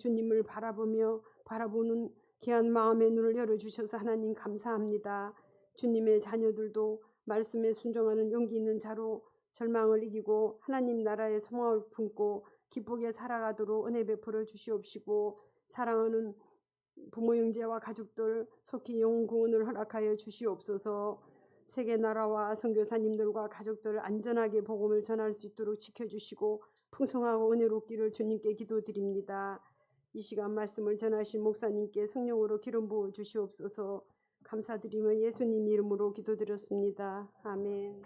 주님을 바라보는 귀한 마음의 눈을 열어주셔서 하나님 감사합니다. 주님의 자녀들도 말씀에 순종하는 용기 있는 자로 절망을 이기고 하나님 나라의 소망을 품고 기쁘게 살아가도록 은혜 베풀어 주시옵시고, 사랑하는 부모 형제와 가족들 속히 영혼 구원을 허락하여 주시옵소서. 세계 나라와 선교사님들과 가족들 안전하게 복음을 전할 수 있도록 지켜주시고 풍성하고 은혜롭기를 주님께 기도드립니다. 이 시간 말씀을 전하신 목사님께 성령으로 기름 부어 주시옵소서. 감사드리며 예수님 이름으로 기도드렸습니다. 아멘.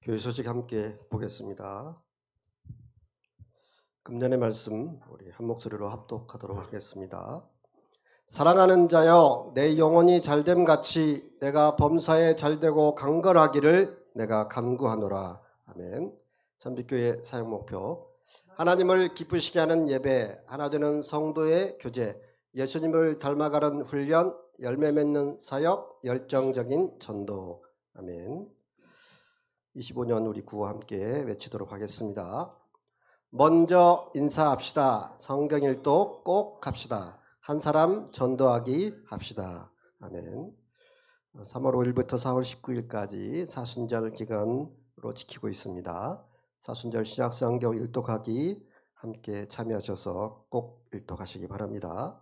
교회 소식 함께 보겠습니다. 금년의 말씀 우리 한 목소리로 합독하도록 하겠습니다. 사랑하는 자여, 내 영혼이 잘됨 같이 내가 범사에 잘되고 강건하기를 내가 간구하노라. 아멘. 잠빛교회 사역 목표: 하나님을 기쁘시게 하는 예배, 하나 되는 성도의 교제, 예수님을 닮아가는 훈련, 열매 맺는 사역, 열정적인 전도. 아멘. 25년 우리 구호 함께 외치도록 하겠습니다. 먼저 인사합시다. 성경 일독 꼭 합시다. 한 사람 전도하기 합시다. 아멘. 3월 5일부터 4월 19일까지 사순절 기간으로 지키고 있습니다. 사순절 시작 성경 일독하기 함께 참여하셔서 꼭 일독하시기 바랍니다.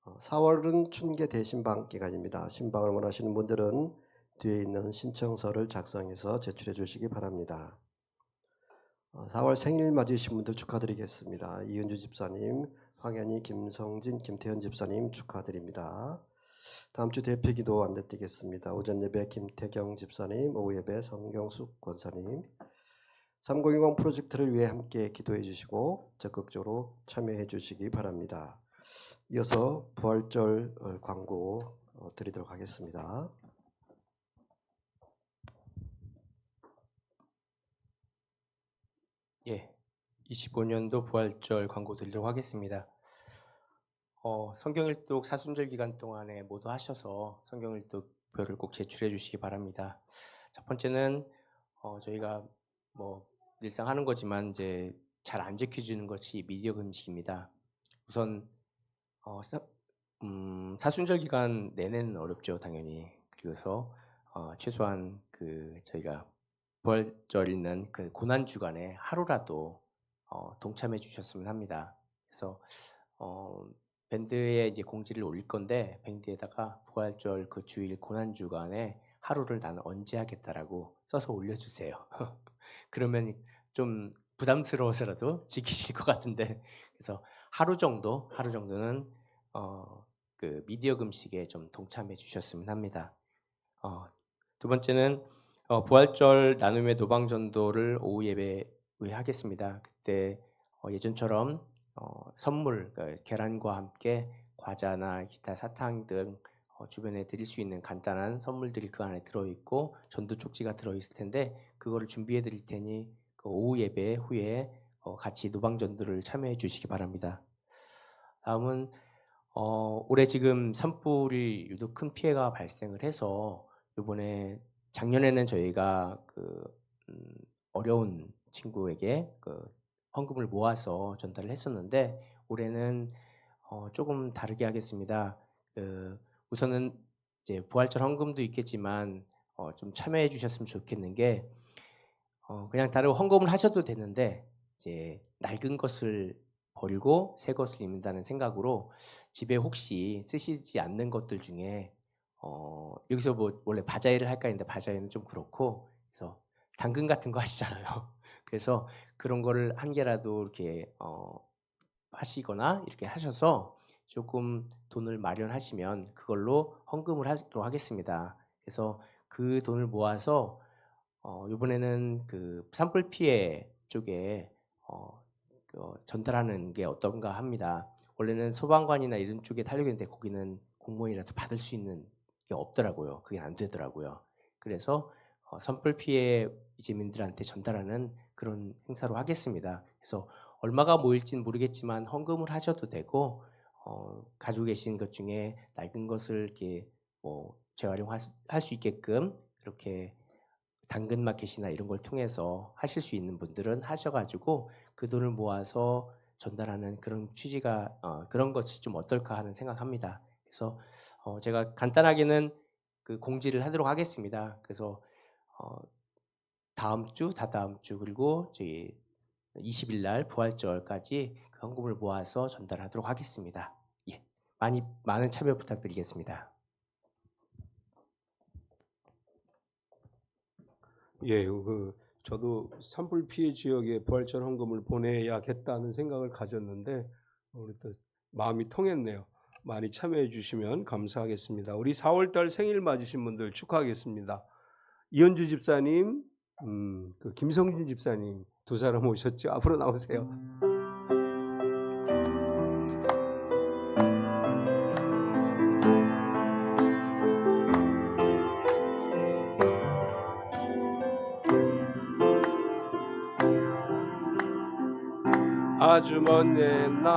4월은 춘계 대신방 기간입니다. 신방을 원하시는 분들은 뒤에 있는 신청서를 작성해서 제출해 주시기 바랍니다. 4월 생일 맞으신 분들 축하드리겠습니다. 이은주 집사님, 황현희, 김성진, 김태현 집사님 축하드립니다. 다음 주 대표기도 안내드리겠습니다. 오전 예배 김태경 집사님, 오후 예배 성경숙 권사님. 3020 프로젝트를 위해 함께 기도해 주시고 적극적으로 참여해 주시기 바랍니다. 이어서 부활절 광고 드리도록 하겠습니다. 예, 25년도 부활절 광고 드리도록 하겠습니다. 성경일독 사순절 기간 동안에 모두 하셔서 성경일독표를 꼭 제출해 주시기 바랍니다. 첫 번째는 저희가 뭐 늘상 하는 거지만 이제 잘 안 지켜주는 것이 미디어 금식입니다. 우선 사순절 기간 내내는 어렵죠, 당연히. 그래서 최소한 저희가 부활절 있는 그 고난 주간에 하루라도 동참해 주셨으면 합니다. 그래서 밴드에 이제 공지를 올릴 건데, 밴드에다가 부활절 그 주일 고난 주간에 하루를 나는 언제 하겠다라고 써서 올려주세요. 그러면 좀 부담스러워서라도 지키실 것 같은데, 그래서 하루 정도는 그 미디어 금식에 좀 동참해 주셨으면 합니다. 두 번째는 부활절 나눔의 도방전도를 오후 예배에 하겠습니다. 그때 예전처럼 선물, 그러니까 계란과 함께 과자나 기타 사탕 등 주변에 드릴 수 있는 간단한 선물들이 그 안에 들어있고 전도 쪽지가 들어있을 텐데, 그거를 준비해 드릴 테니 그 오후 예배 후에 같이 노방전도를 참여해 주시기 바랍니다. 다음은 올해 지금 산불이 유독 큰 피해가 발생을 해서 이번에 작년에는 저희가 어려운 친구에게 헌금을 모아서 전달을 했었는데, 올해는 조금 다르게 하겠습니다. 우선은 이제 부활절 헌금도 있겠지만 좀 참여해 주셨으면 좋겠는 게, 그냥 다른 헌금을 하셔도 되는데 이제 낡은 것을 버리고 새 것을 입는다는 생각으로 집에 혹시 쓰시지 않는 것들 중에 여기서 뭐 원래 바자회를 할까 했는데 바자회는 좀 그렇고, 그래서 당근 같은 거 하시잖아요. 그래서 그런 거를 한 개라도 이렇게 하시거나 이렇게 하셔서 조금 돈을 마련하시면 그걸로 헌금을 하도록 하겠습니다. 그래서 그 돈을 모아서 이번에는 그 산불 피해 쪽에 전달하는 게 어떤가 합니다. 원래는 소방관이나 이런 쪽에 타려고 했는데 거기는 공무원이라도 받을 수 있는 게 없더라고요. 그게 안 되더라고요. 그래서 산불 피해 이재민들한테 전달하는 그런 행사로 하겠습니다. 그래서 얼마가 모일지는 모르겠지만 헌금을 하셔도 되고 가지고 계신 것 중에 낡은 것을 이렇게 재활용할 수 있게끔 그렇게 당근마켓이나 이런 걸 통해서 하실 수 있는 분들은 하셔가지고 그 돈을 모아서 전달하는 그런 취지가 그런 것이 좀 어떨까 하는 생각합니다. 그래서 제가 간단하게는 그 공지를 하도록 하겠습니다. 그래서 다음 주, 다다음 주 그리고 저희 20일 날 부활절까지 그 헌금을 모아서 전달하도록 하겠습니다. 예, 많은 참여 부탁드리겠습니다. 예, 저도 산불 피해 지역에 부활절 헌금을 보내야겠다는 생각을 가졌는데 우리 또 마음이 통했네요. 많이 참여해 주시면 감사하겠습니다. 우리 4월달 생일 맞으신 분들 축하하겠습니다. 이현주 집사님, 그 김성진 집사님 두 사람 오셨죠? 앞으로 나오세요. 아주 먼 옛날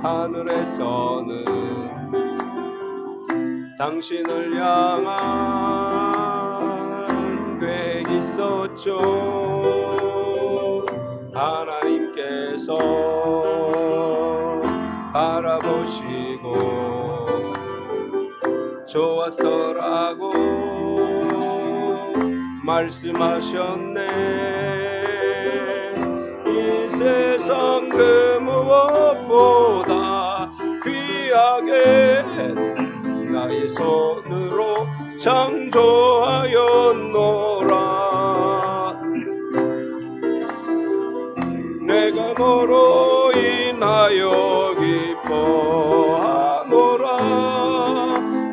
하늘에서는 당신을 향한 계획이 있었죠. 하나님께서 바라보시고 좋았더라고 말씀하셨네. 이 세상 그 무엇보다 귀하게 나의 손으로 창조하였노라. 내가 너로 인하여 기뻐하노라.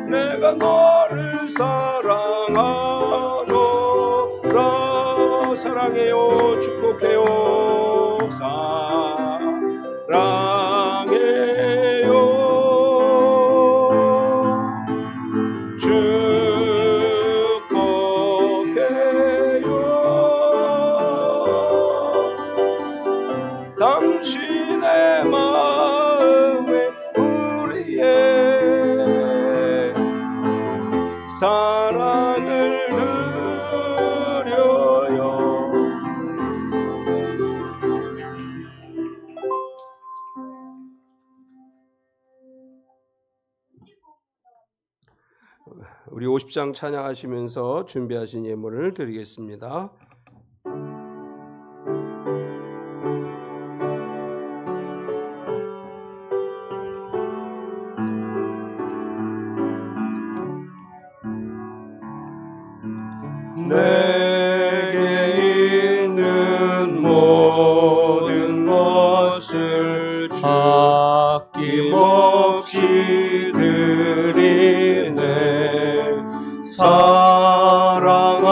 내가 너를 사랑하노라. 사랑해요. 축복해요. 사랑해요. 축복해요. 당신의 마음에 우리의 사랑을 드려요. 우리 50장 찬양하시면서 준비하신 예물을 드리겠습니다. 내게 있는 모든 것을 아낌없이 드리네. 사랑하고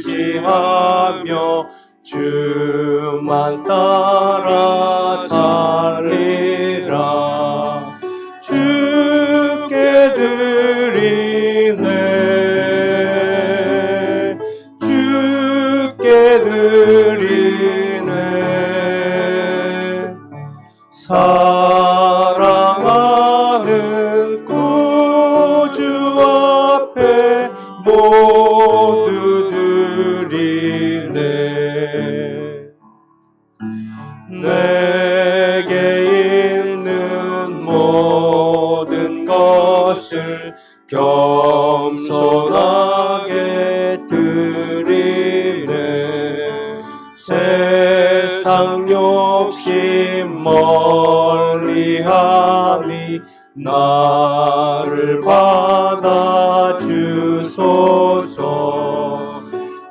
의지하며 주만 따라 살리라. 주께 드리네. 주께 드리네. 사랑하는 구주 앞에 모두 드리네. 내게 있는 모든 것을 겸손하게 드리네. 세상 욕심 멀리하니 나를 받아 주소서.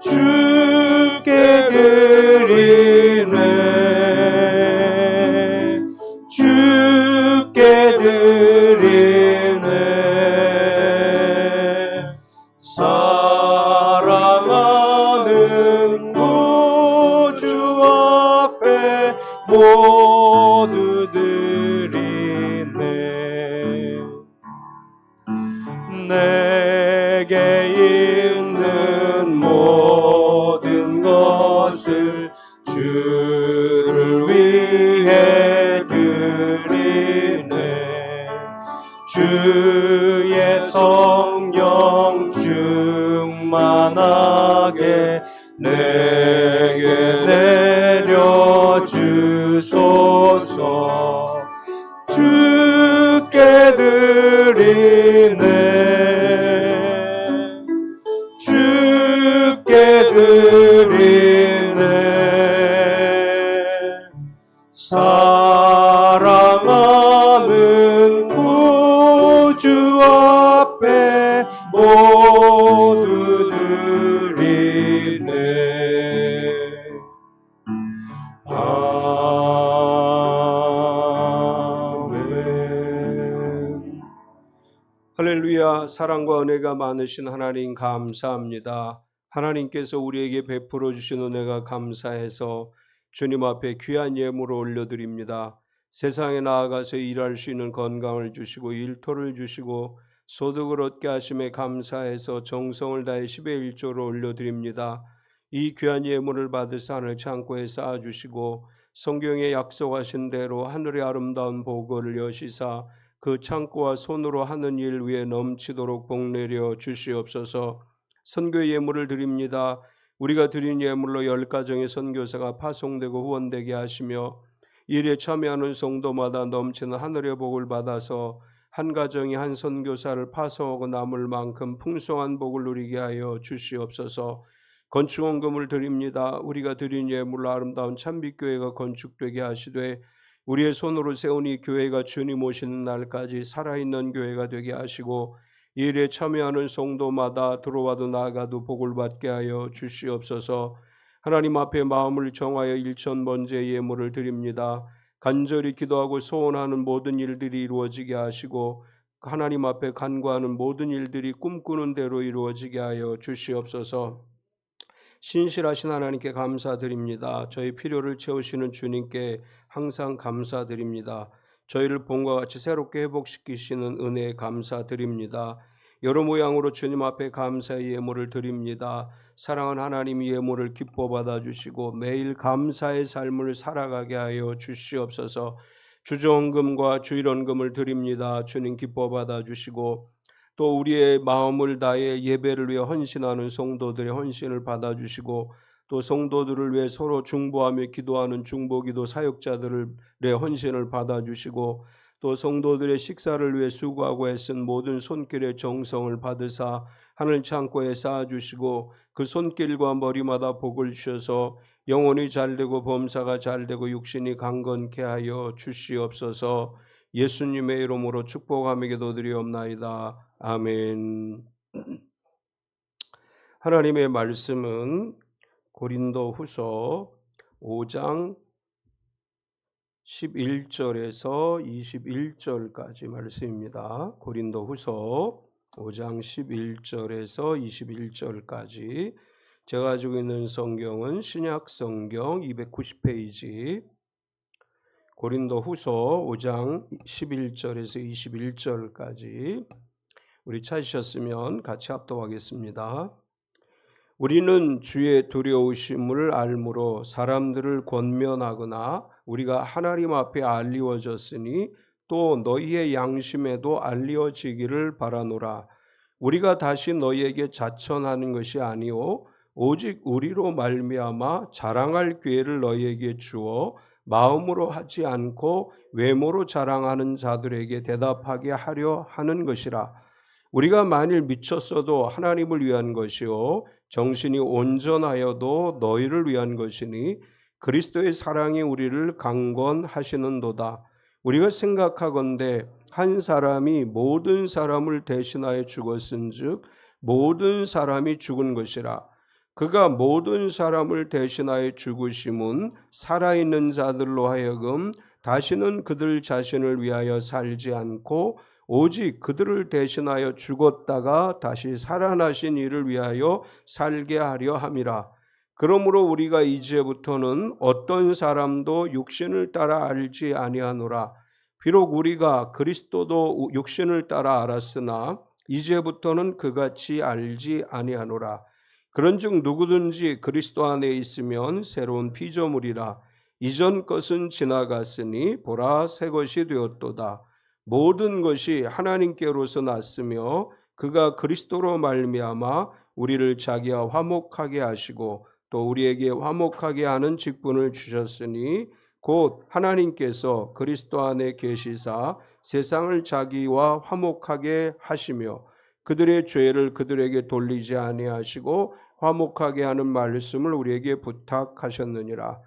주께 드리네. 주께 드리네. 사랑하 모두 드리네. 내게 있는 모든 것을 주를 위해 드리네. 주의 성령 충만하게 내게 내려주소서. 주께 드리네. 주께 드리네. 사랑하는 구주 앞에 모두 드리네. 아멘. 할렐루야. 사랑과 은혜가 많으신 하나님 감사합니다. 하나님께서 우리에게 베풀어 주신 은혜가 감사해서 주님 앞에 귀한 예물을 올려드립니다. 세상에 나아가서 일할 수 있는 건강을 주시고 일터를 주시고 소득을 얻게 하심에 감사해서 정성을 다해 10의 1조를 올려드립니다. 이 귀한 예물을 받으사 하늘 창고에 쌓아주시고 성경에 약속하신 대로 하늘의 아름다운 보고를 여시사 그 창고와 손으로 하는 일 위에 넘치도록 복내려 주시옵소서. 선교 예물을 드립니다. 우리가 드린 예물로 10가정의 선교사가 파송되고 후원되게 하시며 일에 참여하는 성도마다 넘치는 하늘의 복을 받아서 한 가정이 한 선교사를 파송하고 남을 만큼 풍성한 복을 누리게 하여 주시옵소서. 건축원금을 드립니다. 우리가 드린 예물로 아름다운 찬빛교회가 건축되게 하시되 우리의 손으로 세운 이 교회가 주님 오시는 날까지 살아있는 교회가 되게 하시고 이 일에 참여하는 성도마다 들어와도 나가도 복을 받게 하여 주시옵소서. 하나님 앞에 마음을 정하여 일천번제 예물을 드립니다. 간절히 기도하고 소원하는 모든 일들이 이루어지게 하시고 하나님 앞에 간구하는 모든 일들이 꿈꾸는 대로 이루어지게 하여 주시옵소서. 신실하신 하나님께 감사드립니다. 저희 필요를 채우시는 주님께 항상 감사드립니다. 저희를 본과 같이 새롭게 회복시키시는 은혜에 감사드립니다. 여러 모양으로 주님 앞에 감사의 예물을 드립니다. 사랑하는 하나님, 예물을 기뻐 받아주시고 매일 감사의 삶을 살아가게 하여 주시옵소서. 주정금과 주일원금을 드립니다. 주님 기뻐 받아주시고 또 우리의 마음을 다해 예배를 위해 헌신하는 성도들의 헌신을 받아주시고 또 성도들을 위해 서로 중보하며 기도하는 중보기도 사역자들의 헌신을 받아주시고 또 성도들의 식사를 위해 수고하고 애쓴 모든 손길의 정성을 받으사 하늘 창고에 쌓아주시고 그 손길과 머리마다 복을 주셔서 영혼이 잘되고 범사가 잘되고 육신이 강건케 하여 주시옵소서. 예수님의 이름으로 축복하며 기도드리옵나이다. 아멘. 하나님의 말씀은 고린도후서 5장 11절에서 21절까지 말씀입니다. 고린도후서 5장 11절에서 21절까지. 제가 가지고 있는 성경은 신약성경 290페이지, 고린도후서 5장 11절에서 21절까지. 우리 찾으셨으면 같이 합독하겠습니다. 우리는 주의 두려우심을 알므로 사람들을 권면하거나 우리가 하나님 앞에 알리워졌으니 또 너희의 양심에도 알리워지기를 바라노라. 우리가 다시 너희에게 자천하는 것이 아니오 오직 우리로 말미암아 자랑할 기회를 너희에게 주어 마음으로 하지 않고 외모로 자랑하는 자들에게 대답하게 하려 하는 것이라. 우리가 만일 미쳤어도 하나님을 위한 것이요 정신이 온전하여도 너희를 위한 것이니 그리스도의 사랑이 우리를 강권하시는도다. 우리가 생각하건대 한 사람이 모든 사람을 대신하여 죽었은즉 모든 사람이 죽은 것이라. 그가 모든 사람을 대신하여 죽으심은 살아있는 자들로 하여금 다시는 그들 자신을 위하여 살지 않고 오직 그들을 대신하여 죽었다가 다시 살아나신 이를 위하여 살게 하려 함이라. 그러므로 우리가 이제부터는 어떤 사람도 육신을 따라 알지 아니하노라. 비록 우리가 그리스도도 육신을 따라 알았으나 이제부터는 그같이 알지 아니하노라. 그런즉 누구든지 그리스도 안에 있으면 새로운 피조물이라. 이전 것은 지나갔으니 보라 새 것이 되었도다. 모든 것이 하나님께로서 났으며 그가 그리스도로 말미암아 우리를 자기와 화목하게 하시고 또 우리에게 화목하게 하는 직분을 주셨으니 곧 하나님께서 그리스도 안에 계시사 세상을 자기와 화목하게 하시며 그들의 죄를 그들에게 돌리지 아니하시고 화목하게 하는 말씀을 우리에게 부탁하셨느니라.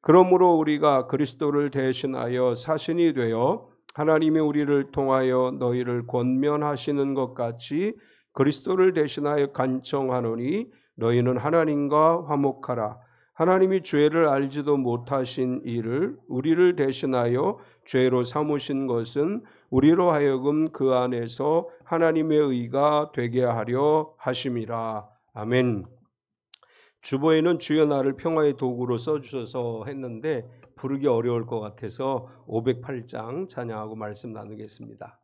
그러므로 우리가 그리스도를 대신하여 사신이 되어 하나님이 우리를 통하여 너희를 권면하시는 것 같이 그리스도를 대신하여 간청하노니 너희는 하나님과 화목하라. 하나님이 죄를 알지도 못하신 이를 우리를 대신하여 죄로 삼으신 것은 우리로 하여금 그 안에서 하나님의 의가 되게 하려 하심이라. 아멘. 주보에는 주여 나를 평화의 도구로 써주셔서 했는데 부르기 어려울 것 같아서 508장 찬양하고 말씀 나누겠습니다.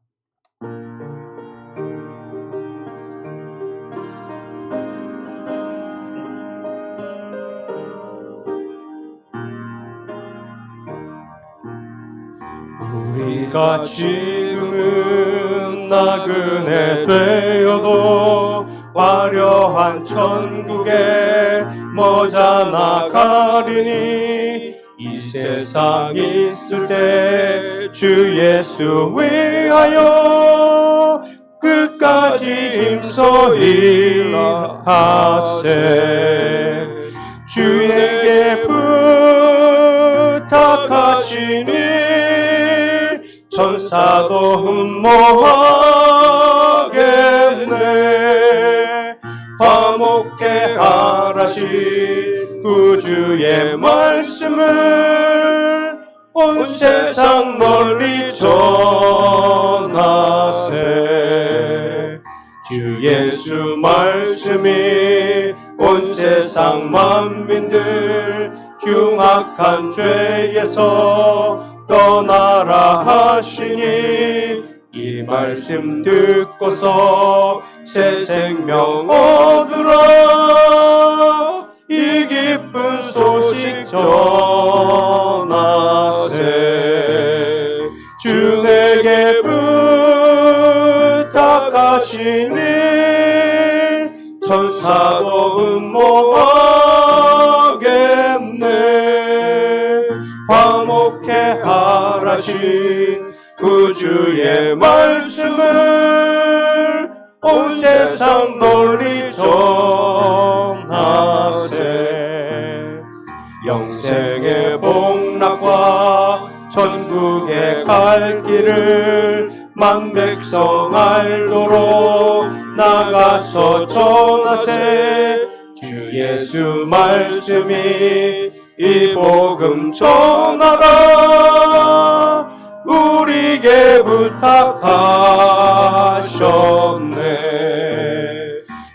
우리가 지금은 나그네 되어도 화려한 천국에 머자 나가리니 이 세상 있을 때 주 예수 위하여 끝까지 힘써 일하세. 주에게 부탁하시니 천사도 흠모하겠네. 화목케 하라신 구주의 말씀을 온 세상 널리 전하세. 주 예수 말씀이 온 세상 만민들 흉악한 죄에서 떠나라 하시니 이 말씀 듣고서 새 생명 얻으라. 이 기쁜 소식 전하세. 주 내게 부탁하시니 천사도 흠모하겠네. 화목케 하라신 구주의 말씀을 온 세상 널리 전하세. 영생의 복락과 천국에 갈 길을 만백성 알도록 나가서 전하세. 주 예수 말씀이 이 복음 전하라. 우리에게 부탁하셨네.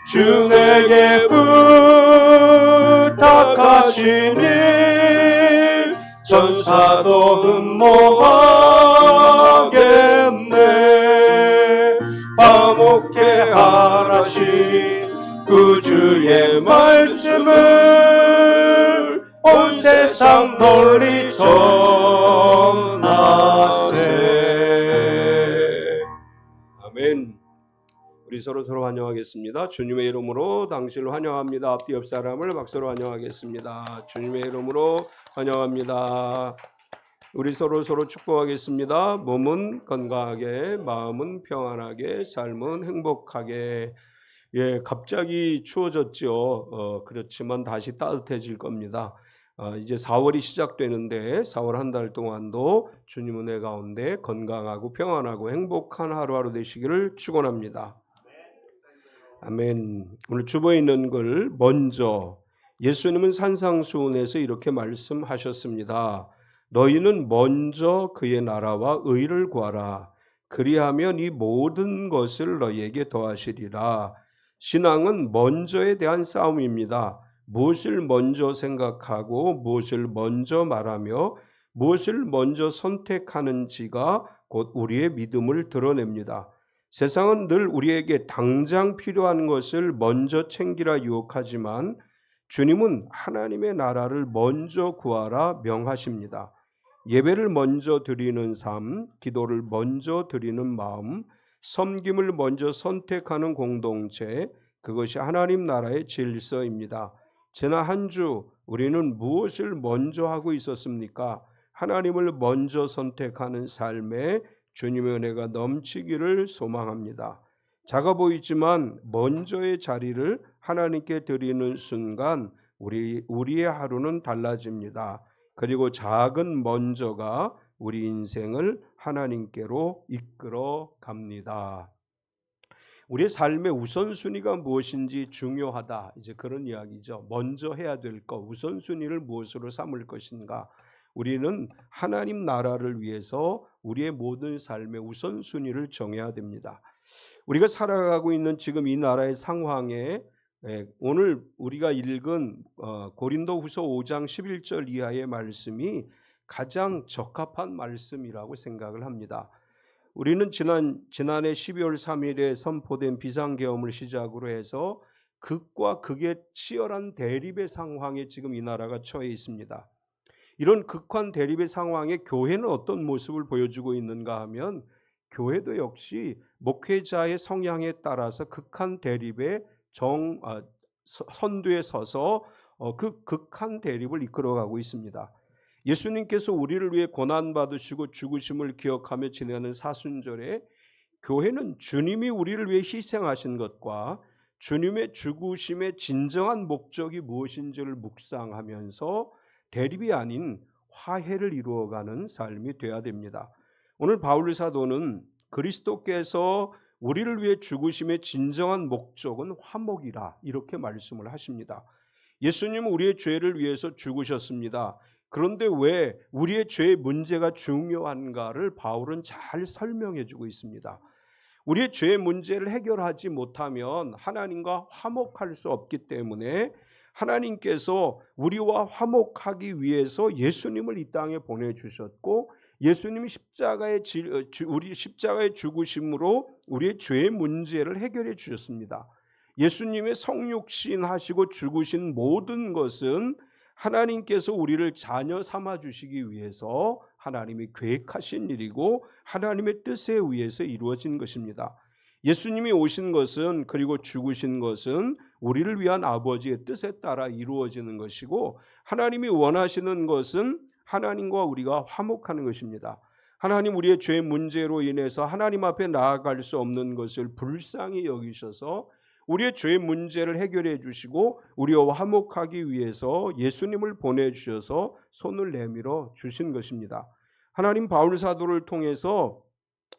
주 내게 부탁하시니 천사도 흠모하겠네. 화목케 하라신 구주의 말씀을 온 세상 널리 전하세. 아멘. 우리 서로 환영하겠습니다. 주님의 이름으로 당신을 환영합니다. 앞뒤 옆 사람을 박수로 환영하겠습니다. 주님의 이름으로 환영합니다. 우리 서로 축복하겠습니다. 몸은 건강하게, 마음은 평안하게, 삶은 행복하게. 예, 갑자기 추워졌죠. 그렇지만 다시 따뜻해질 겁니다. 이제 4월이 시작되는데 4월 한 달 동안도 주님 은혜 가운데 건강하고 평안하고 행복한 하루하루 되시기를 축원합니다. 아멘. 오늘 주보에 있는 걸 먼저 예수님은 산상수훈에서 이렇게 말씀하셨습니다. 너희는 먼저 그의 나라와 의를 구하라. 그리하면 이 모든 것을 너희에게 더하시리라. 신앙은 먼저에 대한 싸움입니다. 무엇을 먼저 생각하고 무엇을 먼저 말하며 무엇을 먼저 선택하는지가 곧 우리의 믿음을 드러냅니다. 세상은 늘 우리에게 당장 필요한 것을 먼저 챙기라 유혹하지만 주님은 하나님의 나라를 먼저 구하라 명하십니다. 예배를 먼저 드리는 삶, 기도를 먼저 드리는 마음, 섬김을 먼저 선택하는 공동체, 그것이 하나님 나라의 질서입니다. 지난 한 주 우리는 무엇을 먼저 하고 있었습니까? 하나님을 먼저 선택하는 삶에 주님의 은혜가 넘치기를 소망합니다. 작아 보이지만 먼저의 자리를 하나님께 드리는 순간 우리의 하루는 달라집니다. 그리고 작은 먼저가 우리 인생을 하나님께로 이끌어 갑니다. 우리의 삶의 우선순위가 무엇인지 중요하다. 이제 그런 이야기죠. 먼저 해야 될 것, 우선순위를 무엇으로 삼을 것인가. 우리는 하나님 나라를 위해서 우리의 모든 삶의 우선순위를 정해야 됩니다. 우리가 살아가고 있는 지금 이 나라의 상황에 오늘 우리가 읽은 고린도후서 5장 11절 이하의 말씀이 가장 적합한 말씀이라고 생각을 합니다. 우리는 지난해 12월 3일에 선포된 비상계엄을 시작으로 해서 극과 극의 치열한 대립의 상황에 지금 이 나라가 처해 있습니다. 이런 극한 대립의 상황에 교회는 어떤 모습을 보여주고 있는가 하면 교회도 역시 목회자의 성향에 따라서 극한 대립의 선두에 서서 그 극한 대립을 이끌어가고 있습니다. 예수님께서 우리를 위해 고난받으시고 죽으심을 기억하며 지내는 사순절에 교회는 주님이 우리를 위해 희생하신 것과 주님의 죽으심의 진정한 목적이 무엇인지를 묵상하면서 대립이 아닌 화해를 이루어가는 삶이 되어야 됩니다. 오늘 바울 사도는 그리스도께서 우리를 위해 죽으심의 진정한 목적은 화목이라 이렇게 말씀을 하십니다. 예수님은 우리의 죄를 위해서 죽으셨습니다. 그런데 왜 우리의 죄의 문제가 중요한가를 바울은 잘 설명해 주고 있습니다. 우리의 죄의 문제를 해결하지 못하면 하나님과 화목할 수 없기 때문에 하나님께서 우리와 화목하기 위해서 예수님을 이 땅에 보내주셨고 예수님이 우리 십자가의 죽으심으로 우리의 죄의 문제를 해결해 주셨습니다. 예수님의 성육신 하시고 죽으신 모든 것은 하나님께서 우리를 자녀 삼아 주시기 위해서 하나님이 계획하신 일이고 하나님의 뜻에 의해서 이루어진 것입니다. 예수님이 오신 것은 그리고 죽으신 것은 우리를 위한 아버지의 뜻에 따라 이루어지는 것이고 하나님이 원하시는 것은 하나님과 우리가 화목하는 것입니다. 하나님 우리의 죄 문제로 인해서 하나님 앞에 나아갈 수 없는 것을 불쌍히 여기셔서 우리의 죄 문제를 해결해 주시고 우리와 화목하기 위해서 예수님을 보내주셔서 손을 내밀어 주신 것입니다. 하나님 바울 사도를 통해서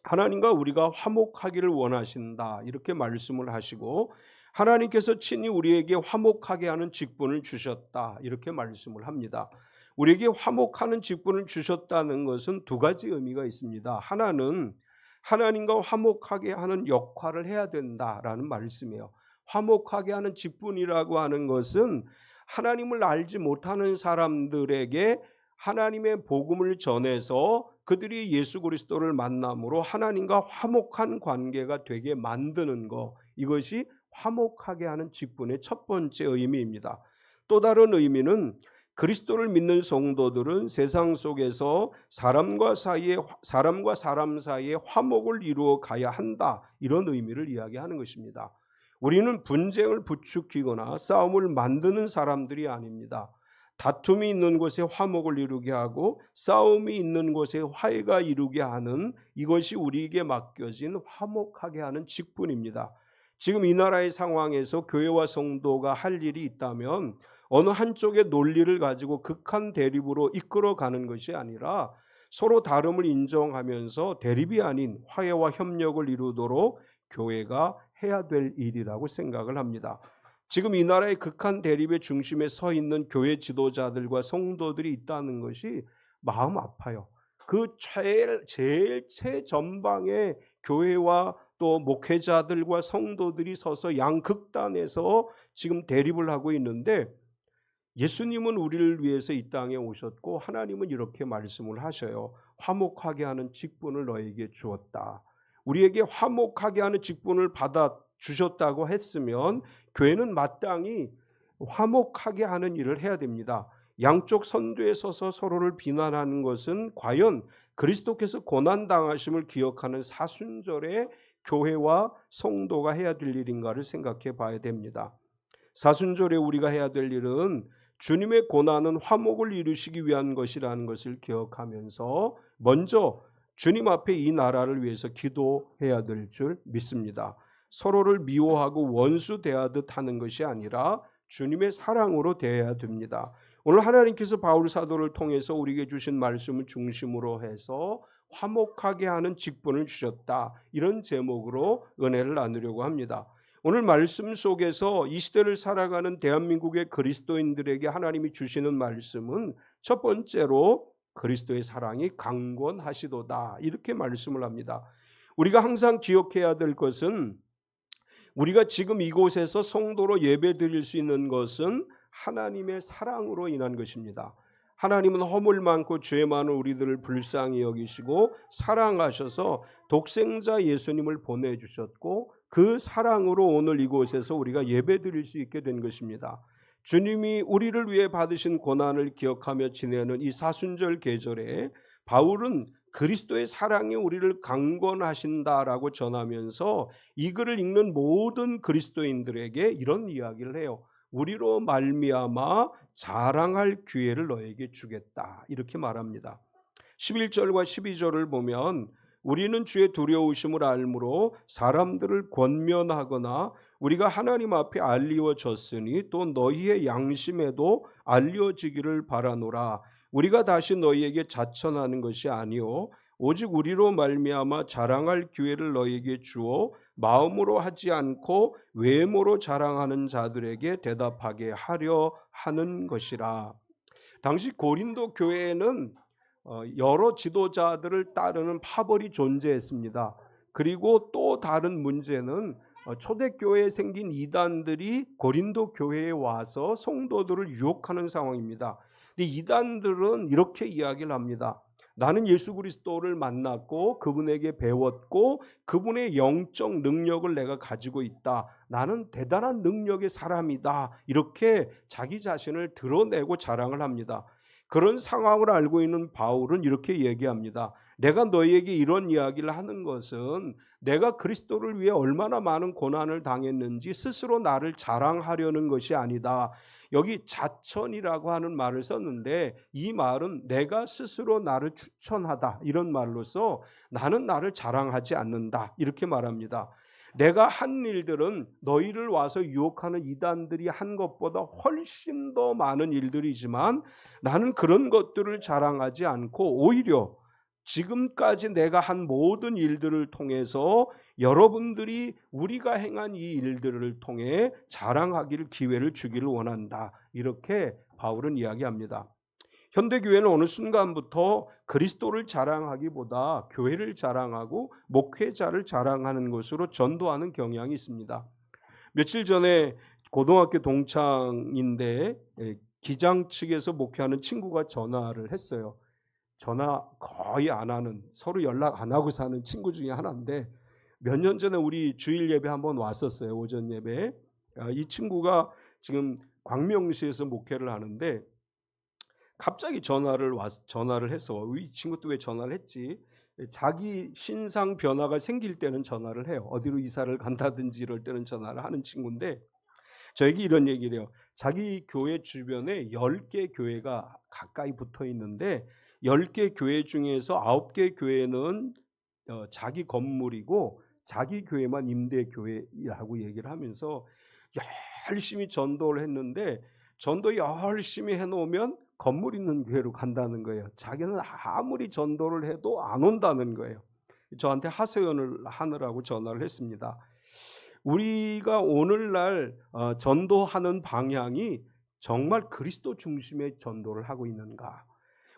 하나님과 우리가 화목하기를 원하신다 이렇게 말씀을 하시고 하나님께서 친히 우리에게 화목하게 하는 직분을 주셨다 이렇게 말씀을 합니다. 우리에게 화목하는 직분을 주셨다는 것은 두 가지 의미가 있습니다. 하나는 하나님과 화목하게 하는 역할을 해야 된다라는 말씀이에요. 화목하게 하는 직분이라고 하는 것은 하나님을 알지 못하는 사람들에게 하나님의 복음을 전해서 그들이 예수 그리스도를 만남으로 하나님과 화목한 관계가 되게 만드는 것, 이것이 화목하게 하는 직분의 첫 번째 의미입니다. 또 다른 의미는 그리스도를 믿는 성도들은 세상 속에서 사람과 사람 사이에 화목을 이루어 가야 한다, 이런 의미를 이야기하는 것입니다. 우리는 분쟁을 부추기거나 싸움을 만드는 사람들이 아닙니다. 다툼이 있는 곳에 화목을 이루게 하고 싸움이 있는 곳에 화해가 이루게 하는, 이것이 우리에게 맡겨진 화목하게 하는 직분입니다. 지금 이 나라의 상황에서 교회와 성도가 할 일이 있다면 어느 한쪽의 논리를 가지고 극한 대립으로 이끌어가는 것이 아니라 서로 다름을 인정하면서 대립이 아닌 화해와 협력을 이루도록 교회가 해야 될 일이라고 생각을 합니다. 지금 이 나라의 극한 대립의 중심에 서 있는 교회 지도자들과 성도들이 있다는 것이 마음 아파요. 그 제일 최전방에 교회와 또 목회자들과 성도들이 서서 양극단에서 지금 대립을 하고 있는데 예수님은 우리를 위해서 이 땅에 오셨고 하나님은 이렇게 말씀을 하셔요. 화목하게 하는 직분을 너에게 주었다. 우리에게 화목하게 하는 직분을 받아 주셨다고 했으면 교회는 마땅히 화목하게 하는 일을 해야 됩니다. 양쪽 선두에 서서 서로를 비난하는 것은 과연 그리스도께서 고난당하심을 기억하는 사순절의 교회와 성도가 해야 될 일인가를 생각해 봐야 됩니다. 사순절에 우리가 해야 될 일은 주님의 고난은 화목을 이루시기 위한 것이라는 것을 기억하면서 먼저 주님 앞에 이 나라를 위해서 기도해야 될 줄 믿습니다. 서로를 미워하고 원수 대하듯 하는 것이 아니라 주님의 사랑으로 대해야 됩니다. 오늘 하나님께서 바울 사도를 통해서 우리에게 주신 말씀을 중심으로 해서 화목하게 하는 직분을 주셨다. 이런 제목으로 은혜를 나누려고 합니다. 오늘 말씀 속에서 이 시대를 살아가는 대한민국의 그리스도인들에게 하나님이 주시는 말씀은 첫 번째로 그리스도의 사랑이 강권하시도다. 이렇게 말씀을 합니다. 우리가 항상 기억해야 될 것은 우리가 지금 이곳에서 성도로 예배드릴 수 있는 것은 하나님의 사랑으로 인한 것입니다. 하나님은 허물 많고 죄 많은 우리들을 불쌍히 여기시고 사랑하셔서 독생자 예수님을 보내주셨고 그 사랑으로 오늘 이곳에서 우리가 예배드릴 수 있게 된 것입니다. 주님이 우리를 위해 받으신 고난을 기억하며 지내는 이 사순절 계절에 바울은 그리스도의 사랑이 우리를 강권하신다라고 전하면서 이 글을 읽는 모든 그리스도인들에게 이런 이야기를 해요. 우리로 말미암아 자랑할 기회를 너에게 주겠다. 이렇게 말합니다. 11절과 12절을 보면 우리는 주의 두려우심을 알므로 사람들을 권면하거나 우리가 하나님 앞에 알리워졌으니 또 너희의 양심에도 알려지기를 바라노라. 우리가 다시 너희에게 자천하는 것이 아니요 오직 우리로 말미암아 자랑할 기회를 너희에게 주어 마음으로 하지 않고 외모로 자랑하는 자들에게 대답하게 하려 하는 것이라. 당시 고린도 교회에는 여러 지도자들을 따르는 파벌이 존재했습니다. 그리고 또 다른 문제는 초대교회에 생긴 이단들이 고린도 교회에 와서 성도들을 유혹하는 상황입니다. 근데 이단들은 이렇게 이야기를 합니다. 나는 예수 그리스도를 만났고 그분에게 배웠고 그분의 영적 능력을 내가 가지고 있다. 나는 대단한 능력의 사람이다. 이렇게 자기 자신을 드러내고 자랑을 합니다. 그런 상황을 알고 있는 바울은 이렇게 얘기합니다. 내가 너희에게 이런 이야기를 하는 것은 내가 그리스도를 위해 얼마나 많은 고난을 당했는지 스스로 나를 자랑하려는 것이 아니다. 여기 자천이라고 하는 말을 썼는데 이 말은 내가 스스로 나를 추천하다 이런 말로서 나는 나를 자랑하지 않는다 이렇게 말합니다. 내가 한 일들은 너희를 와서 유혹하는 이단들이 한 것보다 훨씬 더 많은 일들이지만 나는 그런 것들을 자랑하지 않고 오히려 지금까지 내가 한 모든 일들을 통해서 여러분들이 우리가 행한 이 일들을 통해 자랑하기를 기회를 주기를 원한다. 이렇게 바울은 이야기합니다. 현대교회는 어느 순간부터 그리스도를 자랑하기보다 교회를 자랑하고 목회자를 자랑하는 것으로 전도하는 경향이 있습니다. 며칠 전에 고등학교 동창인데 기장 측에서 목회하는 친구가 전화를 했어요. 전화 거의 안 하는, 서로 연락 안 하고 사는 친구 중에 하나인데 몇 년 전에 우리 주일 예배 한번 왔었어요. 오전 예배. 이 친구가 지금 광명시에서 목회를 하는데 갑자기 전화를 해서 이 친구 또 왜 전화를 했지? 자기 신상 변화가 생길 때는 전화를 해요. 어디로 이사를 간다든지 이럴 때는 전화를 하는 친구인데 저에게 이런 얘기를 해요. 자기 교회 주변에 10개 교회가 가까이 붙어 있는데 10개 교회 중에서 9개 교회는 자기 건물이고 자기 교회만 임대 교회라고 얘기를 하면서 열심히 전도를 했는데 전도 열심히 해놓으면 건물 있는 교회로 간다는 거예요. 자기는 아무리 전도를 해도 안 온다는 거예요. 저한테 하소연을 하느라고 전화를 했습니다. 우리가 오늘날 전도하는 방향이 정말 그리스도 중심의 전도를 하고 있는가?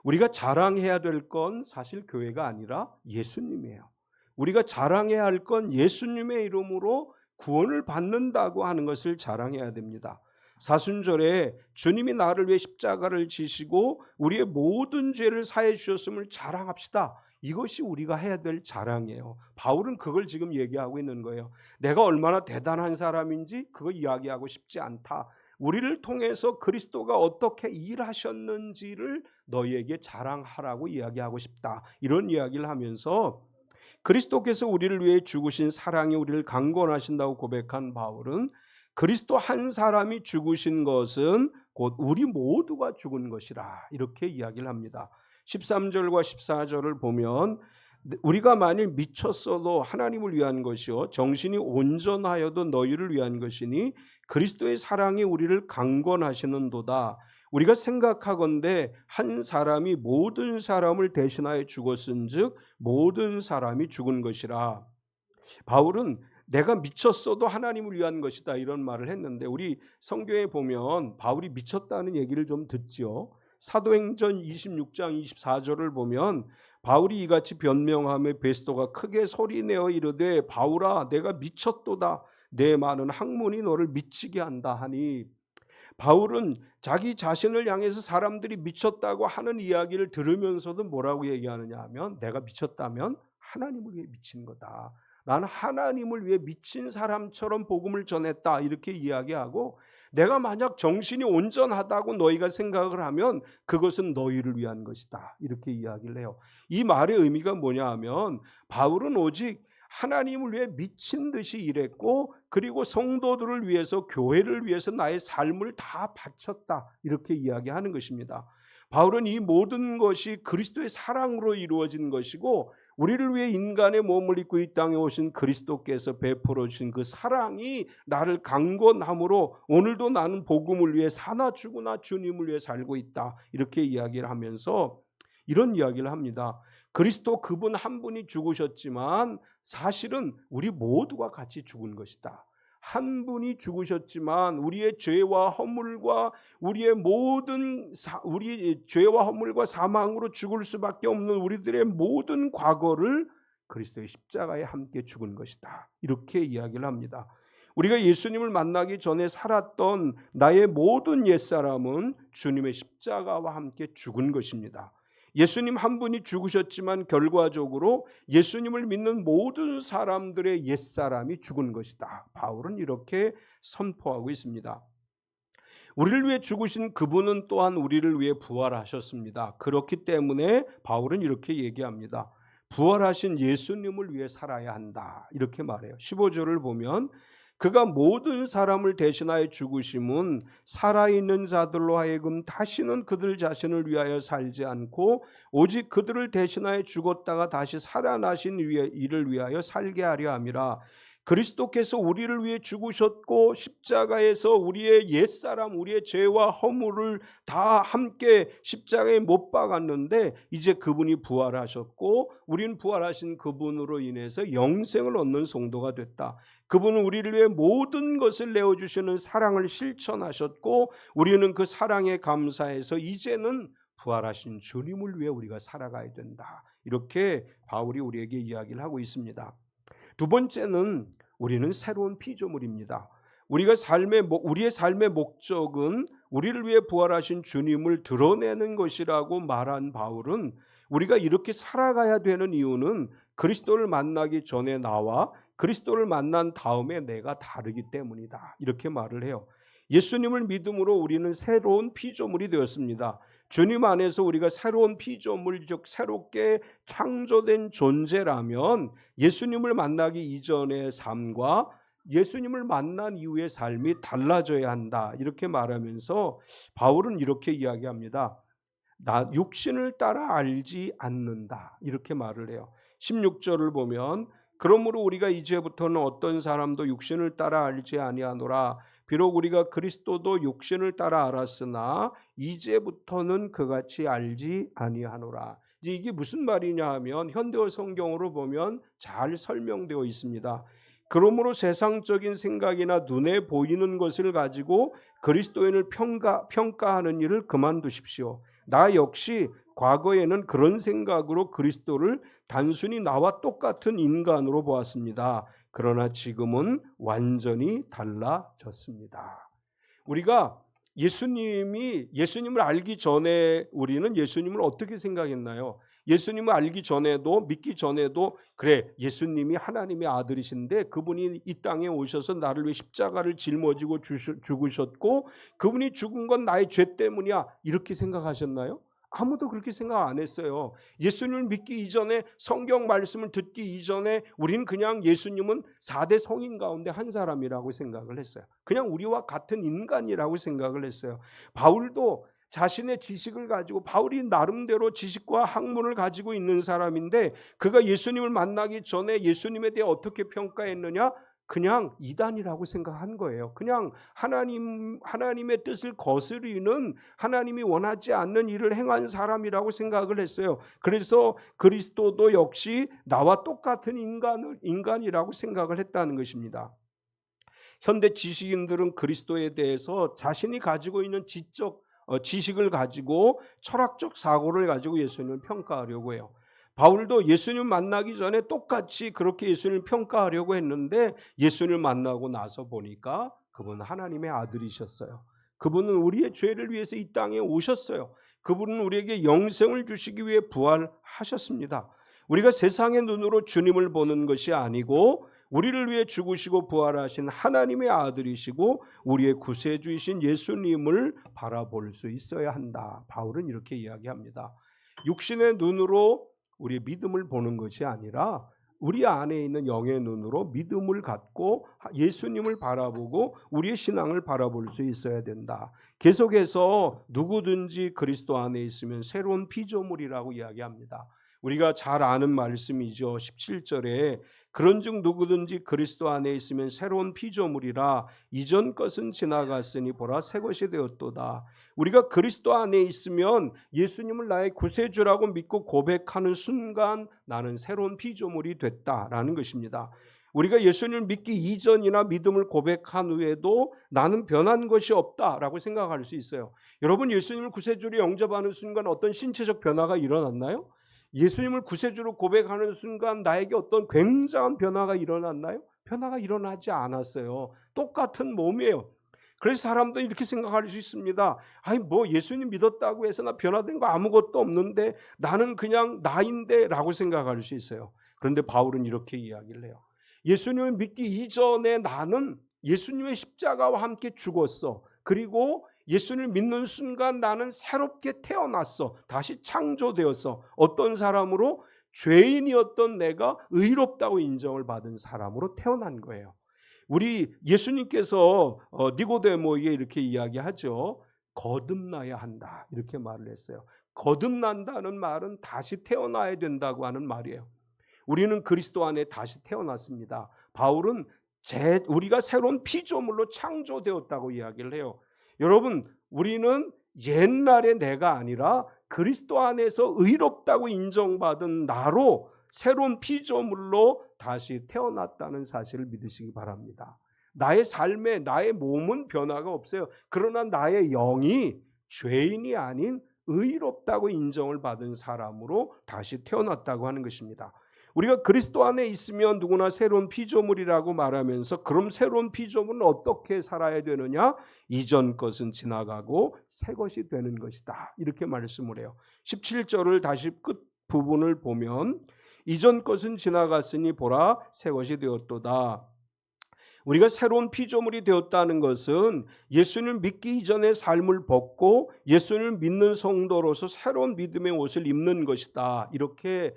우리가 자랑해야 될 건 사실 교회가 아니라 예수님이에요. 우리가 자랑해야 할 건 예수님의 이름으로 구원을 받는다고 하는 것을 자랑해야 됩니다. 사순절에 주님이 나를 위해 십자가를 지시고 우리의 모든 죄를 사해 주셨음을 자랑합시다. 이것이 우리가 해야 될 자랑이에요. 바울은 그걸 지금 얘기하고 있는 거예요. 내가 얼마나 대단한 사람인지 그거 이야기하고 싶지 않다. 우리를 통해서 그리스도가 어떻게 일하셨는지를 너희에게 자랑하라고 이야기하고 싶다. 이런 이야기를 하면서 그리스도께서 우리를 위해 죽으신 사랑이 우리를 강권하신다고 고백한 바울은 그리스도 한 사람이 죽으신 것은 곧 우리 모두가 죽은 것이라 이렇게 이야기를 합니다. 13절과 14절을 보면 우리가 만일 미쳤어도 하나님을 위한 것이요 정신이 온전하여도 너희를 위한 것이니 그리스도의 사랑이 우리를 강권하시는도다. 우리가 생각하건대 한 사람이 모든 사람을 대신하여 죽었은즉 모든 사람이 죽은 것이라. 바울은 내가 미쳤어도 하나님을 위한 것이다 이런 말을 했는데 우리 성경에 보면 바울이 미쳤다는 얘기를 좀 듣죠. 사도행전 26장 24절을 보면 바울이 이같이 변명하며 베스도가 크게 소리내어 이르되 바울아 내가 미쳤도다. 내 많은 학문이 너를 미치게 한다 하니 바울은 자기 자신을 향해서 사람들이 미쳤다고 하는 이야기를 들으면서도 뭐라고 얘기하느냐 하면 내가 미쳤다면 하나님을 위해 미친 거다. 나는 하나님을 위해 미친 사람처럼 복음을 전했다 이렇게 이야기하고 내가 만약 정신이 온전하다고 너희가 생각을 하면 그것은 너희를 위한 것이다 이렇게 이야기를 해요. 이 말의 의미가 뭐냐 하면 바울은 오직 하나님을 위해 미친 듯이 일했고 그리고 성도들을 위해서 교회를 위해서 나의 삶을 다 바쳤다 이렇게 이야기하는 것입니다. 바울은 이 모든 것이 그리스도의 사랑으로 이루어진 것이고 우리를 위해 인간의 몸을 입고 이 땅에 오신 그리스도께서 베풀어 주신 그 사랑이 나를 강권함으로 오늘도 나는 복음을 위해 사나 죽으나 주님을 위해 살고 있다 이렇게 이야기를 하면서 이런 이야기를 합니다. 그리스도 그분 한 분이 죽으셨지만 사실은 우리 모두가 같이 죽은 것이다. 한 분이 죽으셨지만 우리의 죄와 허물과 우리의 모든 우리의 죄와 허물과 사망으로 죽을 수밖에 없는 우리들의 모든 과거를 그리스도의 십자가에 함께 죽은 것이다. 이렇게 이야기를 합니다. 우리가 예수님을 만나기 전에 살았던 나의 모든 옛사람은 주님의 십자가와 함께 죽은 것입니다. 예수님 한 분이 죽으셨지만 결과적으로 예수님을 믿는 모든 사람들의 옛사람이 죽은 것이다. 바울은 이렇게 선포하고 있습니다. 우리를 위해 죽으신 그분은 또한 우리를 위해 부활하셨습니다. 그렇기 때문에 바울은 이렇게 얘기합니다. 부활하신 예수님을 위해 살아야 한다. 이렇게 말해요. 15절을 보면 그가 모든 사람을 대신하여 죽으심은 살아있는 자들로 하여금 다시는 그들 자신을 위하여 살지 않고 오직 그들을 대신하여 죽었다가 다시 살아나신 이를 위하여 살게 하려 함이라. 그리스도께서 우리를 위해 죽으셨고 십자가에서 우리의 옛사람 우리의 죄와 허물을 다 함께 십자가에 못 박았는데 이제 그분이 부활하셨고 우리는 부활하신 그분으로 인해서 영생을 얻는 성도가 됐다. 그분은 우리를 위해 모든 것을 내어주시는 사랑을 실천하셨고 우리는 그 사랑에 감사해서 이제는 부활하신 주님을 위해 우리가 살아가야 된다. 이렇게 바울이 우리에게 이야기를 하고 있습니다. 두 번째는 우리는 새로운 피조물입니다. 우리의 삶의 목적은 우리를 위해 부활하신 주님을 드러내는 것이라고 말한 바울은 우리가 이렇게 살아가야 되는 이유는 그리스도를 만나기 전에 나와 그리스도를 만난 다음에 내가 다르기 때문이다. 이렇게 말을 해요. 예수님을 믿음으로 우리는 새로운 피조물이 되었습니다. 주님 안에서 우리가 새로운 피조물, 즉 새롭게 창조된 존재라면 예수님을 만나기 이전의 삶과 예수님을 만난 이후의 삶이 달라져야 한다. 이렇게 말하면서 바울은 이렇게 이야기합니다. 나 육신을 따라 알지 않는다. 이렇게 말을 해요. 16절을 보면 그러므로 우리가 이제부터는 어떤 사람도 육신을 따라 알지 아니하노라. 비록 우리가 그리스도도 육신을 따라 알았으나 이제부터는 그같이 알지 아니하노라. 이게 무슨 말이냐 하면 현대어 성경으로 보면 잘 설명되어 있습니다. 그러므로 세상적인 생각이나 눈에 보이는 것을 가지고 그리스도인을 평가하는 일을 그만두십시오. 나 역시 과거에는 그런 생각으로 그리스도를 단순히 나와 똑같은 인간으로 보았습니다. 그러나 지금은 완전히 달라졌습니다. 우리가 예수님을 알기 전에 우리는 예수님을 어떻게 생각했나요? 예수님을 알기 전에도, 믿기 전에도, 그래, 예수님이 하나님의 아들이신데 그분이 이 땅에 오셔서 나를 위해 십자가를 짊어지고 죽으셨고 그분이 죽은 건 나의 죄 때문이야, 이렇게 생각하셨나요? 아무도 그렇게 생각 안 했어요. 예수님을 믿기 이전에, 성경 말씀을 듣기 이전에 우리는 그냥 예수님은 4대 성인 가운데 한 사람이라고 생각을 했어요. 그냥 우리와 같은 인간이라고 생각을 했어요. 바울도 자신의 지식을 가지고, 바울이 나름대로 지식과 학문을 가지고 있는 사람인데 그가 예수님을 만나기 전에 예수님에 대해 어떻게 평가했느냐? 그냥 이단이라고 생각한 거예요. 그냥 하나님의 뜻을 거스리는, 하나님이 원하지 않는 일을 행한 사람이라고 생각을 했어요. 그래서 그리스도도 역시 나와 똑같은 인간이라고 생각을 했다는 것입니다. 현대 지식인들은 그리스도에 대해서 자신이 가지고 있는 지식을 가지고, 철학적 사고를 가지고 예수님을 평가하려고 해요. 바울도 예수님 만나기 전에 똑같이 그렇게 예수님을 평가하려고 했는데 예수님을 만나고 나서 보니까 그분은 하나님의 아들이셨어요. 그분은 우리의 죄를 위해서 이 땅에 오셨어요. 그분은 우리에게 영생을 주시기 위해 부활하셨습니다. 우리가 세상의 눈으로 주님을 보는 것이 아니고 우리를 위해 죽으시고 부활하신 하나님의 아들이시고 우리의 구세주이신 예수님을 바라볼 수 있어야 한다. 바울은 이렇게 이야기합니다. 육신의 눈으로 우리의 믿음을 보는 것이 아니라 우리 안에 있는 영의 눈으로 믿음을 갖고 예수님을 바라보고 우리의 신앙을 바라볼 수 있어야 된다. 계속해서 누구든지 그리스도 안에 있으면 새로운 피조물이라고 이야기합니다. 우리가 잘 아는 말씀이죠. 17절에 그런즉 누구든지 그리스도 안에 있으면 새로운 피조물이라 이전 것은 지나갔으니 보라 새 것이 되었도다. 우리가 그리스도 안에 있으면 예수님을 나의 구세주라고 믿고 고백하는 순간 나는 새로운 피조물이 됐다라는 것입니다. 우리가 예수님을 믿기 이전이나 믿음을 고백한 후에도 나는 변한 것이 없다라고 생각할 수 있어요. 여러분, 예수님을 구세주로 영접하는 순간 어떤 신체적 변화가 일어났나요? 예수님을 구세주로 고백하는 순간 나에게 어떤 굉장한 변화가 일어났나요? 변화가 일어나지 않았어요. 똑같은 몸이에요. 그래서 사람들이 이렇게 생각할 수 있습니다. 아니 뭐 예수님 믿었다고 해서 나 변화된 거 아무것도 없는데 나는 그냥 나인데 라고 생각할 수 있어요. 그런데 바울은 이렇게 이야기를 해요. 예수님을 믿기 이전에 나는 예수님의 십자가와 함께 죽었어. 그리고 예수님을 믿는 순간 나는 새롭게 태어났어. 다시 창조되었어. 어떤 사람으로? 죄인이었던 내가 의롭다고 인정을 받은 사람으로 태어난 거예요. 우리 예수님께서 니고데모에게 이렇게 이야기하죠. 거듭나야 한다. 이렇게 말을 했어요. 거듭난다는 말은 다시 태어나야 된다고 하는 말이에요. 우리는 그리스도 안에 다시 태어났습니다. 바울은 우리가 새로운 피조물로 창조되었다고 이야기를 해요. 여러분, 우리는 옛날의 내가 아니라 그리스도 안에서 의롭다고 인정받은 나로 새로운 피조물로 다시 태어났다는 사실을 믿으시기 바랍니다. 나의 삶에 나의 몸은 변화가 없어요. 그러나 나의 영이 죄인이 아닌 의롭다고 인정을 받은 사람으로 다시 태어났다고 하는 것입니다. 우리가 그리스도 안에 있으면 누구나 새로운 피조물이라고 말하면서 그럼 새로운 피조물은 어떻게 살아야 되느냐? 이전 것은 지나가고 새 것이 되는 것이다. 이렇게 말씀을 해요. 17절을 다시 끝 부분을 보면 이전 것은 지나갔으니 보라 새 것이 되었도다. 우리가 새로운 피조물이 되었다는 것은 예수님을 믿기 이전의 삶을 벗고 예수님을 믿는 성도로서 새로운 믿음의 옷을 입는 것이다. 이렇게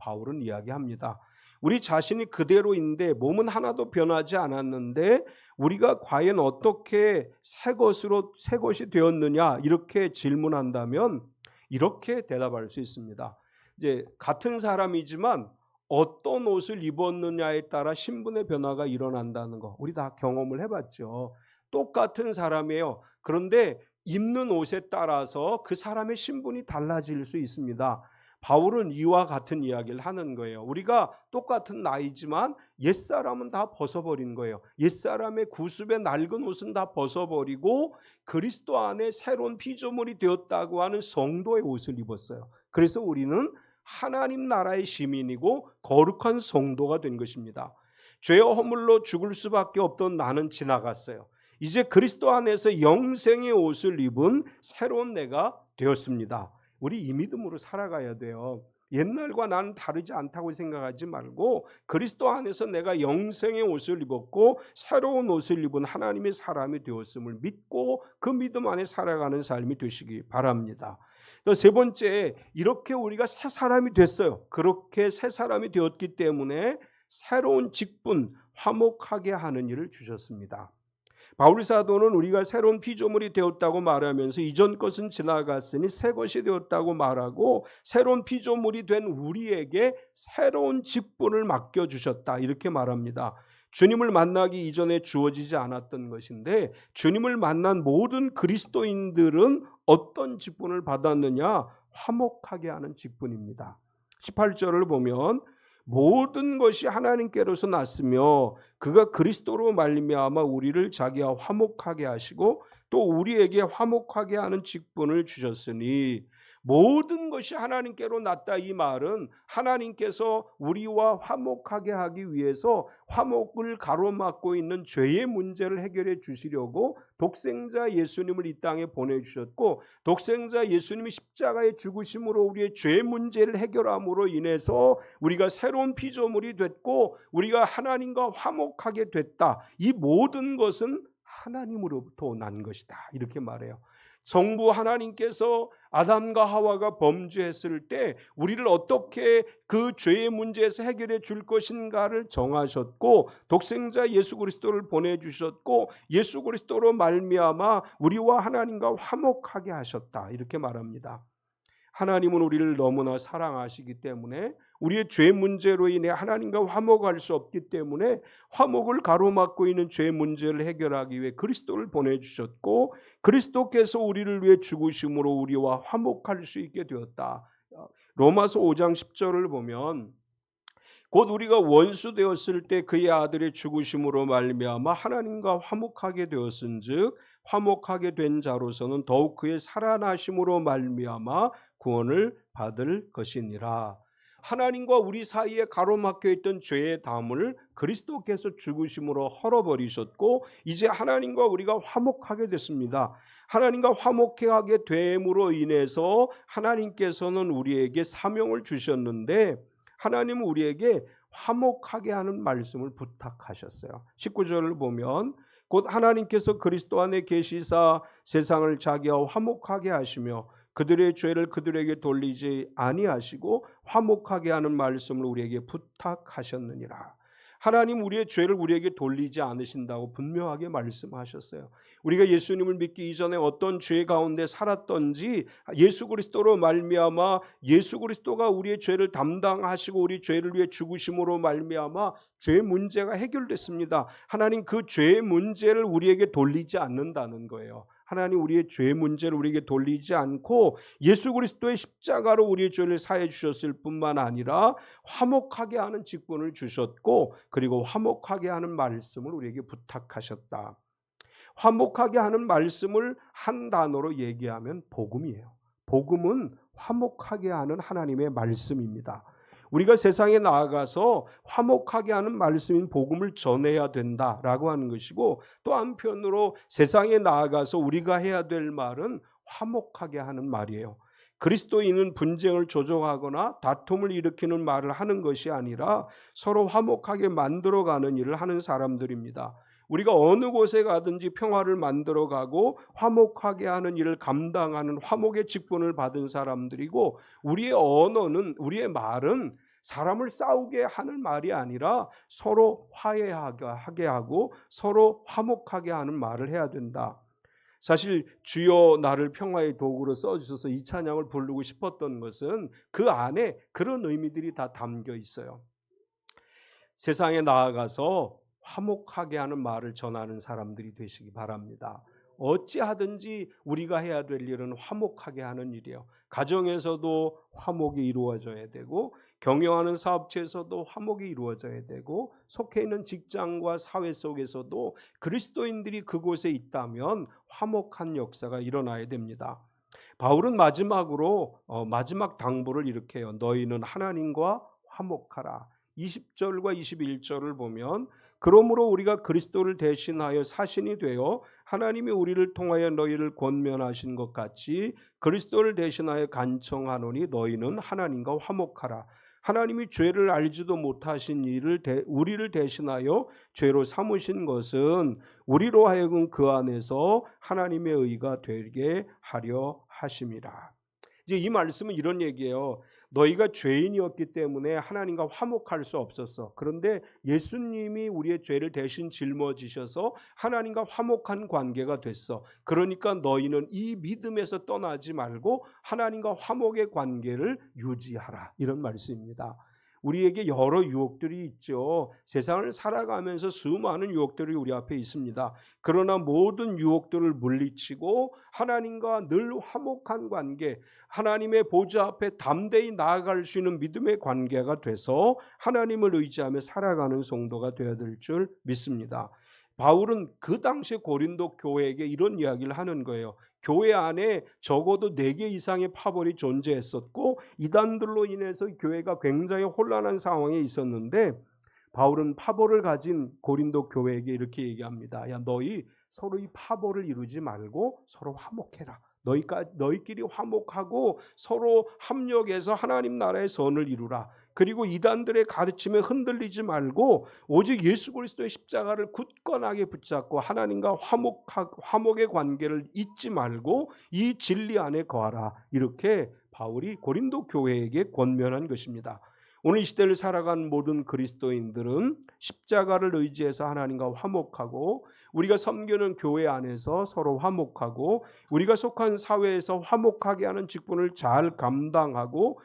바울은 이야기합니다. 우리 자신이 그대로인데 몸은 하나도 변하지 않았는데 우리가 과연 어떻게 새 것이 되었느냐 이렇게 질문한다면 이렇게 대답할 수 있습니다. 이제 같은 사람이지만 어떤 옷을 입었느냐에 따라 신분의 변화가 일어난다는 거 우리 다 경험을 해봤죠. 똑같은 사람이에요. 그런데 입는 옷에 따라서 그 사람의 신분이 달라질 수 있습니다. 바울은 이와 같은 이야기를 하는 거예요. 우리가 똑같은 나이지만 옛사람은 다 벗어버린 거예요. 옛사람의 구습의 낡은 옷은 다 벗어버리고 그리스도 안에 새로운 피조물이 되었다고 하는 성도의 옷을 입었어요. 그래서 우리는 하나님 나라의 시민이고 거룩한 성도가 된 것입니다. 죄와 허물로 죽을 수밖에 없던 나는 지나갔어요. 이제 그리스도 안에서 영생의 옷을 입은 새로운 내가 되었습니다. 우리 이 믿음으로 살아가야 돼요. 옛날과 나는 다르지 않다고 생각하지 말고 그리스도 안에서 내가 영생의 옷을 입었고 새로운 옷을 입은 하나님의 사람이 되었음을 믿고 그 믿음 안에 살아가는 삶이 되시기 바랍니다. 또 세 번째, 이렇게 우리가 새 사람이 됐어요. 그렇게 새 사람이 되었기 때문에 새로운 직분, 화목하게 하는 일을 주셨습니다. 바울 사도는 우리가 새로운 피조물이 되었다고 말하면서 이전 것은 지나갔으니 새 것이 되었다고 말하고 새로운 피조물이 된 우리에게 새로운 직분을 맡겨주셨다 이렇게 말합니다. 주님을 만나기 이전에 주어지지 않았던 것인데 주님을 만난 모든 그리스도인들은 어떤 직분을 받았느냐? 화목하게 하는 직분입니다. 18절을 보면 모든 것이 하나님께로서 났으며 그가 그리스도로 말미암아 우리를 자기와 화목하게 하시고 또 우리에게 화목하게 하는 직분을 주셨으니 모든 것이 하나님께로 났다. 이 말은 하나님께서 우리와 화목하게 하기 위해서 화목을 가로막고 있는 죄의 문제를 해결해 주시려고 독생자 예수님을 이 땅에 보내주셨고 독생자 예수님이 십자가의 죽으심으로 우리의 죄 문제를 해결함으로 인해서 우리가 새로운 피조물이 됐고 우리가 하나님과 화목하게 됐다. 이 모든 것은 하나님으로부터 난 것이다 이렇게 말해요. 성부 하나님께서 아담과 하와가 범죄했을 때 우리를 어떻게 그 죄의 문제에서 해결해 줄 것인가를 정하셨고 독생자 예수 그리스도를 보내주셨고 예수 그리스도로 말미암아 우리와 하나님과 화목하게 하셨다 이렇게 말합니다. 하나님은 우리를 너무나 사랑하시기 때문에 우리의 죄 문제로 인해 하나님과 화목할 수 없기 때문에 화목을 가로막고 있는 죄 문제를 해결하기 위해 그리스도를 보내주셨고 그리스도께서 우리를 위해 죽으심으로 우리와 화목할 수 있게 되었다. 로마서 5장 10절을 보면 곧 우리가 원수 되었을 때 그의 아들의 죽으심으로 말미암아 하나님과 화목하게 되었은즉 화목하게 된 자로서는 더욱 그의 살아나심으로 말미암아 구원을 받을 것이니라. 하나님과 우리 사이에 가로막혀 있던 죄의 담을 그리스도께서 죽으심으로 헐어버리셨고 이제 하나님과 우리가 화목하게 됐습니다. 하나님과 화목하게 됨으로 인해서 하나님께서는 우리에게 사명을 주셨는데 하나님은 우리에게 화목하게 하는 말씀을 부탁하셨어요. 19절을 보면 곧 하나님께서 그리스도 안에 계시사 세상을 자기와 화목하게 하시며 그들의 죄를 그들에게 돌리지 아니하시고 화목하게 하는 말씀을 우리에게 부탁하셨느니라. 하나님 우리의 죄를 우리에게 돌리지 않으신다고 분명하게 말씀하셨어요. 우리가 예수님을 믿기 이전에 어떤 죄 가운데 살았던지 예수 그리스도로 말미암아 예수 그리스도가 우리의 죄를 담당하시고 우리 죄를 위해 죽으심으로 말미암아 죄 문제가 해결됐습니다. 하나님 그 죄의 문제를 우리에게 돌리지 않는다는 거예요. 하나님 우리의 죄 문제를 우리에게 돌리지 않고 예수 그리스도의 십자가로 우리의 죄를 사해 주셨을 뿐만 아니라 화목하게 하는 직분을 주셨고 그리고 화목하게 하는 말씀을 우리에게 부탁하셨다. 화목하게 하는 말씀을 한 단어로 얘기하면 복음이에요. 복음은 화목하게 하는 하나님의 말씀입니다. 우리가 세상에 나아가서 화목하게 하는 말씀인 복음을 전해야 된다라고 하는 것이고 또 한편으로 세상에 나아가서 우리가 해야 될 말은 화목하게 하는 말이에요. 그리스도인은 분쟁을 조정하거나 다툼을 일으키는 말을 하는 것이 아니라 서로 화목하게 만들어가는 일을 하는 사람들입니다. 우리가 어느 곳에 가든지 평화를 만들어가고 화목하게 하는 일을 감당하는 화목의 직분을 받은 사람들이고 우리의 언어는 우리의 말은 사람을 싸우게 하는 말이 아니라 서로 화해하게 하고 서로 화목하게 하는 말을 해야 된다. 사실 주여 나를 평화의 도구로 써주셔서 이 찬양을 부르고 싶었던 것은 그 안에 그런 의미들이 다 담겨 있어요. 세상에 나아가서 화목하게 하는 말을 전하는 사람들이 되시기 바랍니다. 어찌하든지 우리가 해야 될 일은 화목하게 하는 일이에요. 가정에서도 화목이 이루어져야 되고 경영하는 사업체에서도 화목이 이루어져야 되고 속해 있는 직장과 사회 속에서도 그리스도인들이 그곳에 있다면 화목한 역사가 일어나야 됩니다. 바울은 마지막으로 마지막 당부를 이렇게 해요. 너희는 하나님과 화목하라. 20절과 21절을 보면 그러므로 우리가 그리스도를 대신하여 사신이 되어 하나님이 우리를 통하여 너희를 권면하신 것 같이 그리스도를 대신하여 간청하노니 너희는 하나님과 화목하라. 하나님이 죄를 알지도 못하신 우리를 대신하여 죄로 삼으신 것은 우리로 하여금 그 안에서 하나님의 의가 되게 하려 하심이라. 이제 이 말씀은 이런 얘기예요. 너희가 죄인이었기 때문에 하나님과 화목할 수 없었어. 그런데 예수님이 우리의 죄를 대신 짊어지셔서 하나님과 화목한 관계가 됐어. 그러니까 너희는 이 믿음에서 떠나지 말고 하나님과 화목의 관계를 유지하라. 이런 말씀입니다. 우리에게 여러 유혹들이 있죠. 세상을 살아가면서 수많은 유혹들이 우리 앞에 있습니다. 그러나 모든 유혹들을 물리치고 하나님과 늘 화목한 관계, 하나님의 보좌 앞에 담대히 나아갈 수 있는 믿음의 관계가 돼서 하나님을 의지하며 살아가는 성도가 되어야 될 줄 믿습니다. 바울은 그 당시 고린도 교회에게 이런 이야기를 하는 거예요. 교회 안에 적어도 4개 이상의 파벌이 존재했었고 이단들로 인해서 교회가 굉장히 혼란한 상황에 있었는데 바울은 파벌을 가진 고린도 교회에게 이렇게 얘기합니다. 야, 너희 서로 이 파벌을 이루지 말고 서로 화목해라. 너희끼리 화목하고 서로 합력해서 하나님 나라의 선을 이루라. 그리고 이단들의 가르침에 흔들리지 말고 오직 예수 그리스도의 십자가를 굳건하게 붙잡고 하나님과 화목의 관계를 잊지 말고 이 진리 안에 거하라. 이렇게 바울이 고린도 교회에게 권면한 것입니다. 오늘 이 시대를 살아간 모든 그리스도인들은 십자가를 의지해서 하나님과 화목하고 우리가 섬기는 교회 안에서 서로 화목하고 우리가 속한 사회에서 화목하게 하는 직분을 잘 감당하고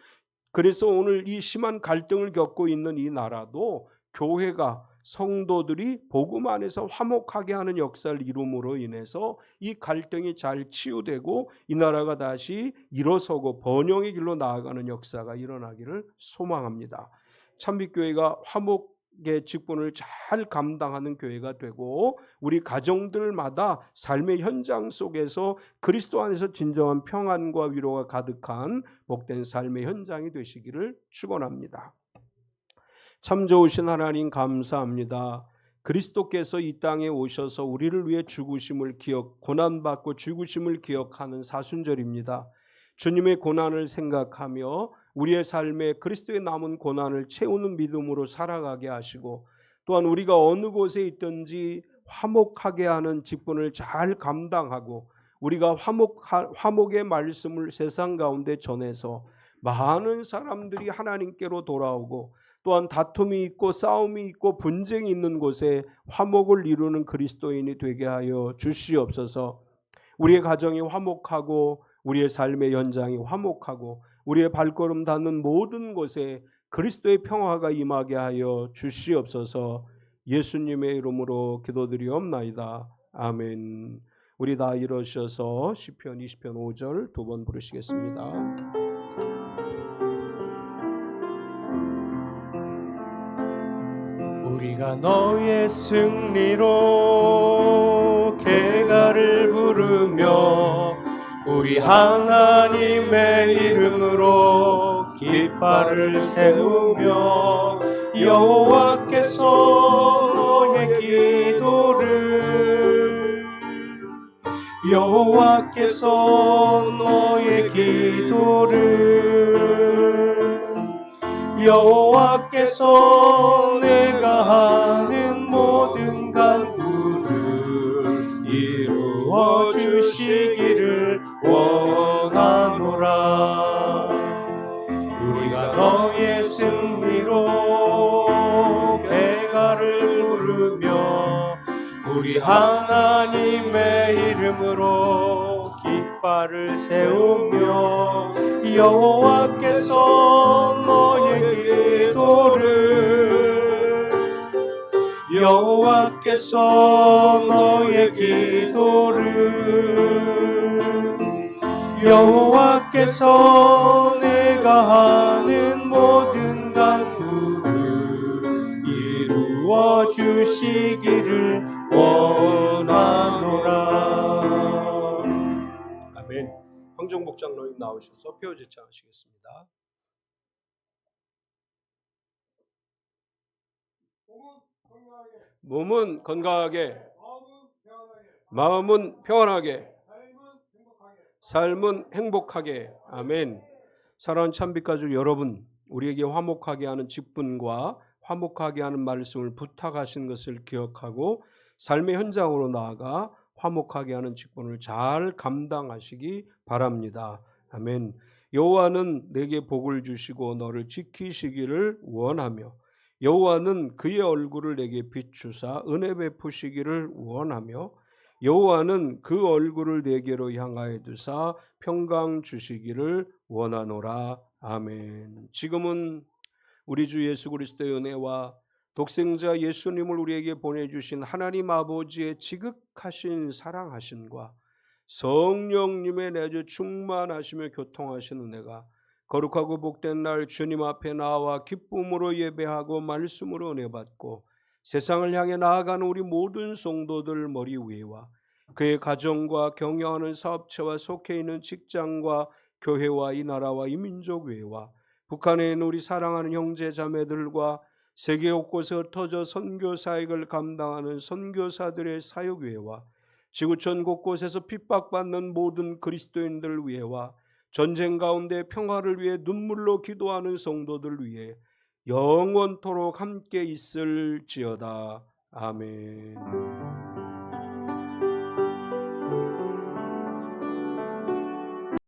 그래서 오늘 이 심한 갈등을 겪고 있는 이 나라도 교회가 성도들이 복음 안에서 화목하게 하는 역사를 이룸으로 인해서 이 갈등이 잘 치유되고 이 나라가 다시 일어서고 번영의 길로 나아가는 역사가 일어나기를 소망합니다. 참빛교회가 화목의 직분을 잘 감당하는 교회가 되고 우리 가정들마다 삶의 현장 속에서 그리스도 안에서 진정한 평안과 위로가 가득한 복된 삶의 현장이 되시기를 축원합니다. 참 좋으신 하나님 감사합니다. 그리스도께서 이 땅에 오셔서 우리를 위해 죽으심을 고난받고 죽으심을 기억하는 사순절입니다. 주님의 고난을 생각하며 우리의 삶에 그리스도의 남은 고난을 채우는 믿음으로 살아가게 하시고 또한 우리가 어느 곳에 있든지 화목하게 하는 직분을 잘 감당하고 우리가 화목의 말씀을 세상 가운데 전해서 많은 사람들이 하나님께로 돌아오고 또한 다툼이 있고 싸움이 있고 분쟁이 있는 곳에 화목을 이루는 그리스도인이 되게 하여 주시옵소서. 우리의 가정이 화목하고 우리의 삶의 현장이 화목하고 우리의 발걸음 닿는 모든 곳에 그리스도의 평화가 임하게 하여 주시옵소서. 예수님의 이름으로 기도드리옵나이다. 아멘. 우리 다 일어서서 시편 20편 5절 2번 부르시겠습니다. 우리가 너의 승리로 개가를 부르며 우리 하나님의 이름으로 깃발을 세우며 여호와께서 너의 기도를 여호와께서 내가 하는 모든 간구를 이루어 주시기를 원하노라. 우리가 너의 승리로 개가를 부르며 우리 하나님의 이름으로 깃발을 세우며 여호와께서 너의 기도를 여호와께서 내가 하는 모든 간구를 이루어 주시기를 원하노라. 아멘. 황정복 장로님 나오셔서 표제창하시겠습니다. 몸은 건강하게, 마음은 평안하게, 삶은 행복하게. 아멘. 사랑하는 참빛가족 여러분, 우리에게 화목하게 하는 직분과 화목하게 하는 말씀을 부탁하신 것을 기억하고 삶의 현장으로 나아가 화목하게 하는 직분을 잘 감당하시기 바랍니다. 아멘. 여호와는 내게 복을 주시고 너를 지키시기를 원하며 여호와는 그의 얼굴을 내게 비추사 은혜 베푸시기를 원하며 여호와는 그 얼굴을 내게로 향하여 두사 평강 주시기를 원하노라. 아멘. 지금은 우리 주 예수 그리스도의 은혜와 독생자 예수님을 우리에게 보내주신 하나님 아버지의 지극하신 사랑하심과 성령님의 내주 충만하시며 교통하신 은혜가 거룩하고 복된 날 주님 앞에 나와 기쁨으로 예배하고 말씀으로 은혜 받고 세상을 향해 나아가는 우리 모든 성도들 머리 위에와 그의 가정과 경영하는 사업체와 속해 있는 직장과 교회와 이 나라와 이 민족 위에와 북한에 있는 우리 사랑하는 형제 자매들과 세계 곳곳에 흩어져 선교 사역을 감당하는 선교사들의 사역 위에와 지구촌 곳곳에서 핍박받는 모든 그리스도인들 위에와 전쟁 가운데 평화를 위해 눈물로 기도하는 성도들 위해 영원토록 함께 있을지어다. 아멘.